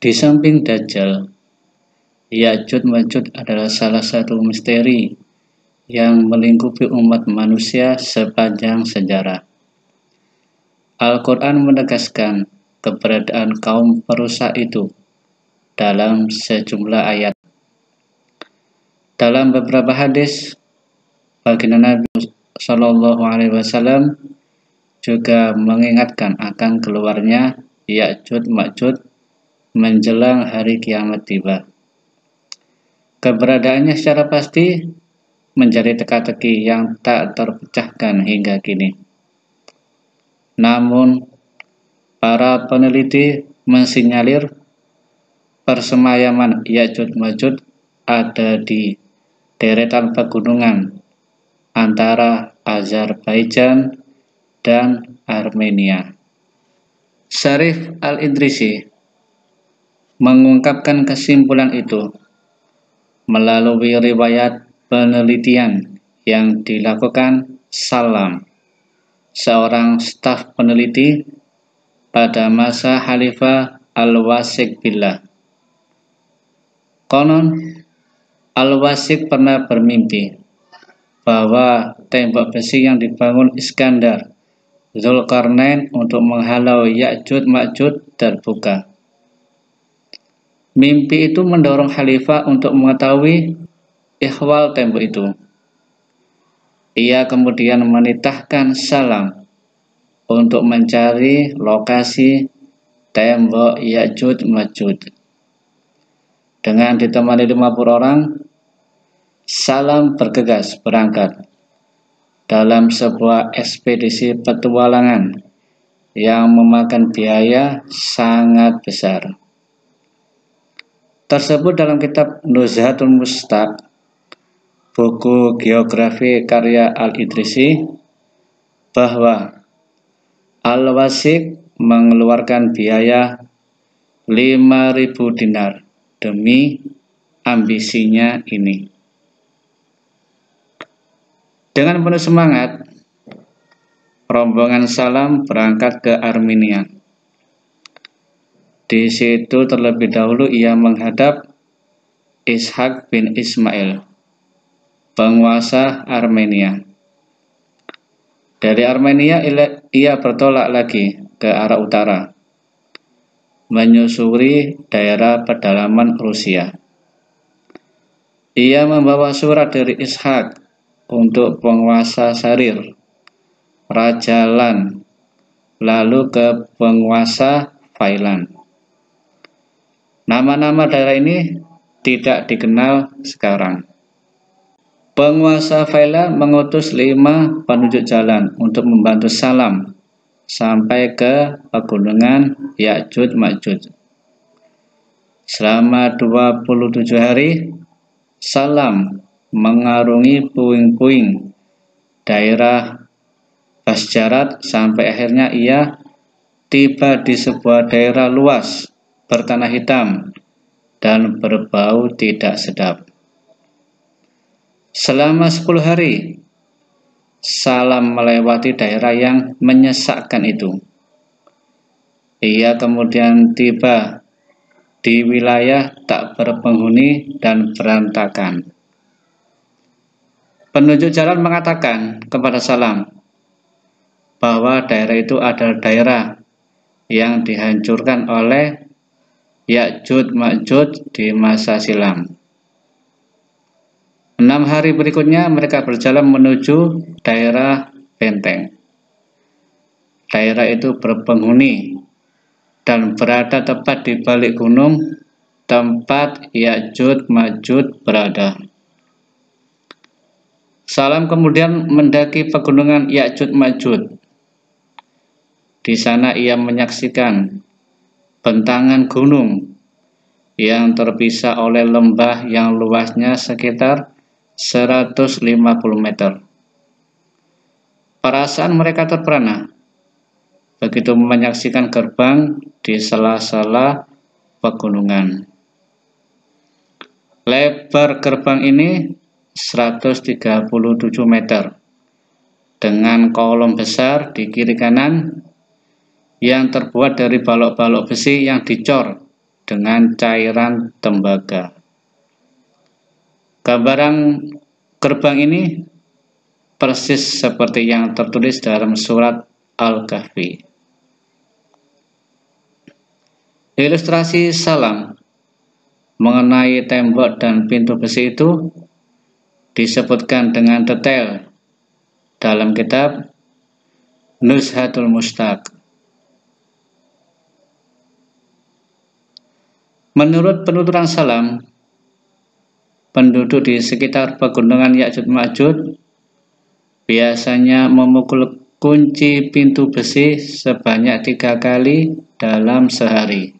Di samping Dajjal, Ya'juj Ma'juj adalah salah satu misteri yang melingkupi umat manusia sepanjang sejarah. Al-Quran menegaskan keberadaan kaum perusak itu dalam sejumlah ayat. Dalam beberapa hadis, baginda Nabi Shallallahu Alaihi Wasallam juga mengingatkan akan keluarnya Ya'juj Ma'juj menjelang hari kiamat tiba. Keberadaannya secara pasti menjadi teka-teki yang tak terpecahkan hingga kini. Namun, para peneliti mensinyalir persemayaman Ya'juj Ma'juj ada di deretan pegunungan antara Azerbaijan dan Armenia. Syarif Al-Idrisi mengungkapkan kesimpulan itu melalui riwayat penelitian yang dilakukan Salam, seorang staf peneliti pada masa Khalifah Al-Wasiq Billah. Konon, Al-Wasiq pernah bermimpi bahwa tembok besi yang dibangun Iskandar Zulkarnain untuk menghalau Ya'juj Ma'juj terbuka. Mimpi itu mendorong Khalifah untuk mengetahui ihwal tembok itu. Ia kemudian menitahkan Salam untuk mencari lokasi tembok Ya'juj Ma'juj. Dengan ditemani 50 orang, Salam bergegas berangkat dalam sebuah ekspedisi petualangan yang memakan biaya sangat besar. Tersebut dalam kitab Nuzhatul Mustaq, buku geografi karya Al-Idrisi, bahwa Al-Wasiq mengeluarkan biaya 5.000 dinar demi ambisinya ini. Dengan penuh semangat, rombongan Salam berangkat ke Armenia. Di situ terlebih dahulu ia menghadap Ishak bin Ismail, penguasa Armenia. Dari Armenia ia bertolak lagi ke arah utara, menyusuri daerah pedalaman Rusia. Ia membawa surat dari Ishak untuk penguasa Sarir, Raja Lan, lalu ke penguasa Failan. Nama-nama daerah ini tidak dikenal sekarang. Penguasa Failan mengutus 5 penunjuk jalan untuk membantu Salam sampai ke pegunungan Ya'juj Ma'juj. Selama 27 hari, Salam mengarungi puing-puing daerah Basjarat sampai akhirnya ia tiba di sebuah daerah luas bertanah hitam dan berbau tidak sedap. Selama 10 hari, Salam melewati daerah yang menyesakkan itu. Ia kemudian tiba di wilayah tak berpenghuni dan berantakan. Penunjuk jalan mengatakan kepada Salam bahwa daerah itu adalah daerah yang dihancurkan oleh Ya'juj Ma'juj di masa silam. 6 hari berikutnya mereka berjalan menuju daerah Benteng. Daerah itu berpenghuni dan berada tepat di balik gunung tempat Ya'juj Ma'juj berada. Salam kemudian mendaki pegunungan Ya'juj Ma'juj. Di sana ia menyaksikan bentangan gunung yang terpisah oleh lembah yang luasnya sekitar 150 meter. Perasaan mereka terperana begitu menyaksikan gerbang di sela-sela pegunungan. Lebar gerbang ini 137 meter dengan kolom besar di kiri kanan yang terbuat dari balok-balok besi yang dicor dengan cairan tembaga. Gambaran gerbang ini persis seperti yang tertulis dalam surat Al-Kahfi. Ilustrasi salam mengenai tembok dan pintu besi itu disebutkan dengan detail dalam kitab Nuzhatul Mustaq. Menurut penuturan salam, penduduk di sekitar pegunungan Ya'juj Ma'juj biasanya memukul kunci pintu besi sebanyak 3 kali dalam sehari.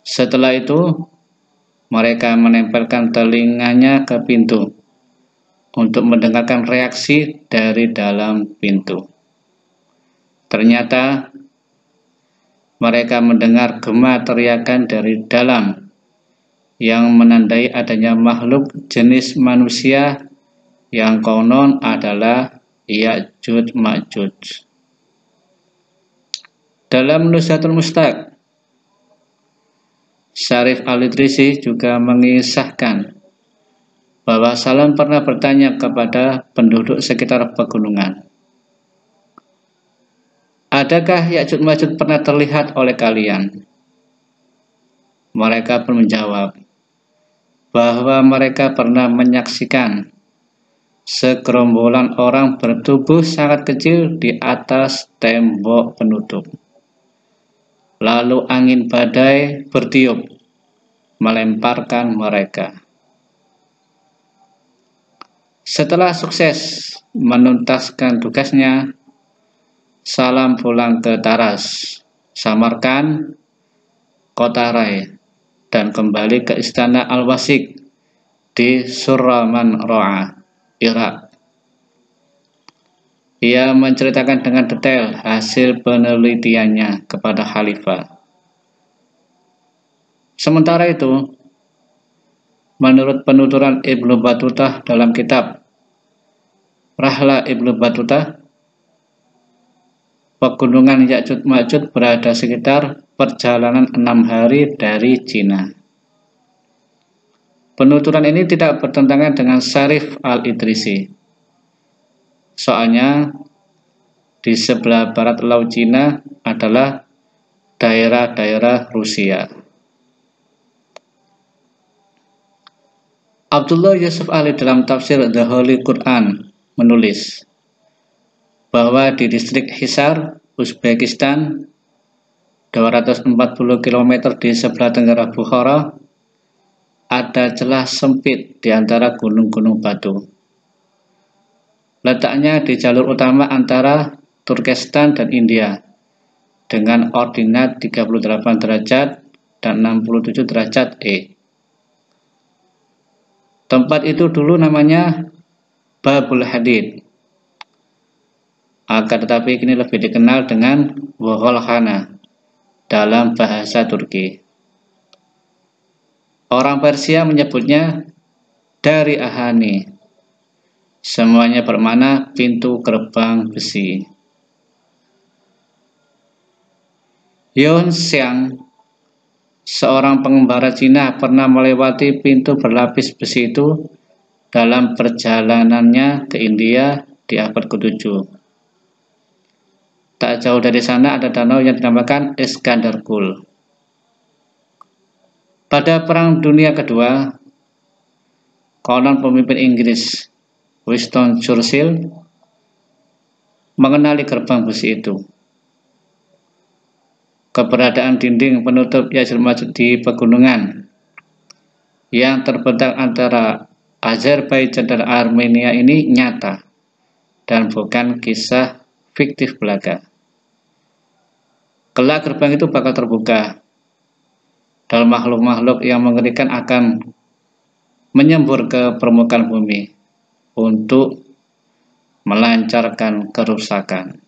Setelah itu, mereka menempelkan telinganya ke pintu untuk mendengarkan reaksi dari dalam pintu. Ternyata mereka mendengar gema teriakan dari dalam yang menandai adanya makhluk jenis manusia yang konon adalah Ya'juj Ma'juj. Dalam Nuzhatul Mustaq, Syarif Al-Idrisi juga mengisahkan bahwa Salam pernah bertanya kepada penduduk sekitar pegunungan, "Adakah Ya'juj Ma'juj pernah terlihat oleh kalian?" Mereka pun menjawab bahwa mereka pernah menyaksikan segerombolan orang bertubuh sangat kecil di atas tembok penutup. Lalu angin badai bertiup, melemparkan mereka. Setelah sukses menuntaskan tugasnya, Salam pulang ke Taras, Samarkand, Kota Rai, dan kembali ke istana Al-Wasik di Surraman Ro'a, Irak. Ia menceritakan dengan detail hasil penelitiannya kepada Khalifah. Sementara itu, menurut penuturan Ibnu Battutah dalam kitab Rahlah Ibnu Battutah, pegunungan Ya'juj Ma'juj berada sekitar perjalanan 6 hari dari Cina. Penuturan ini tidak bertentangan dengan Syarif Al-Idrisi. Soalnya di sebelah barat Laut Cina adalah daerah-daerah Rusia. Abdullah Yusuf Ali dalam tafsir The Holy Quran menulis bahwa di distrik Hisar, Uzbekistan, 240 km di sebelah tenggara Bukhara, ada celah sempit di antara gunung-gunung batu. Letaknya di jalur utama antara Turkestan dan India dengan ordinat 38 derajat dan 67 derajat E. Tempat itu dulu namanya Babul Hadid. Akan tetapi kini lebih dikenal dengan Volkhana dalam bahasa Turki. Orang Persia menyebutnya Dari Ahani. Semuanya bermakna pintu gerbang besi. Yun Xiang, seorang pengembara Cina, pernah melewati pintu berlapis besi itu dalam perjalanannya ke India di abad ke-7. Tak jauh dari sana ada danau yang dinamakan Iskandarkul. Pada Perang Dunia Kedua, konon pemimpin Inggris Winston Churchill mengenali gerbang besi itu. Keberadaan dinding penutup Ya'juj Ma'juj di pegunungan yang terbentang antara Azerbaijan dan Armenia ini nyata dan bukan kisah fiktif belaka. Kelak gerbang itu bakal terbuka dan makhluk-makhluk yang mengerikan akan menyembur ke permukaan bumi untuk melancarkan kerusakan.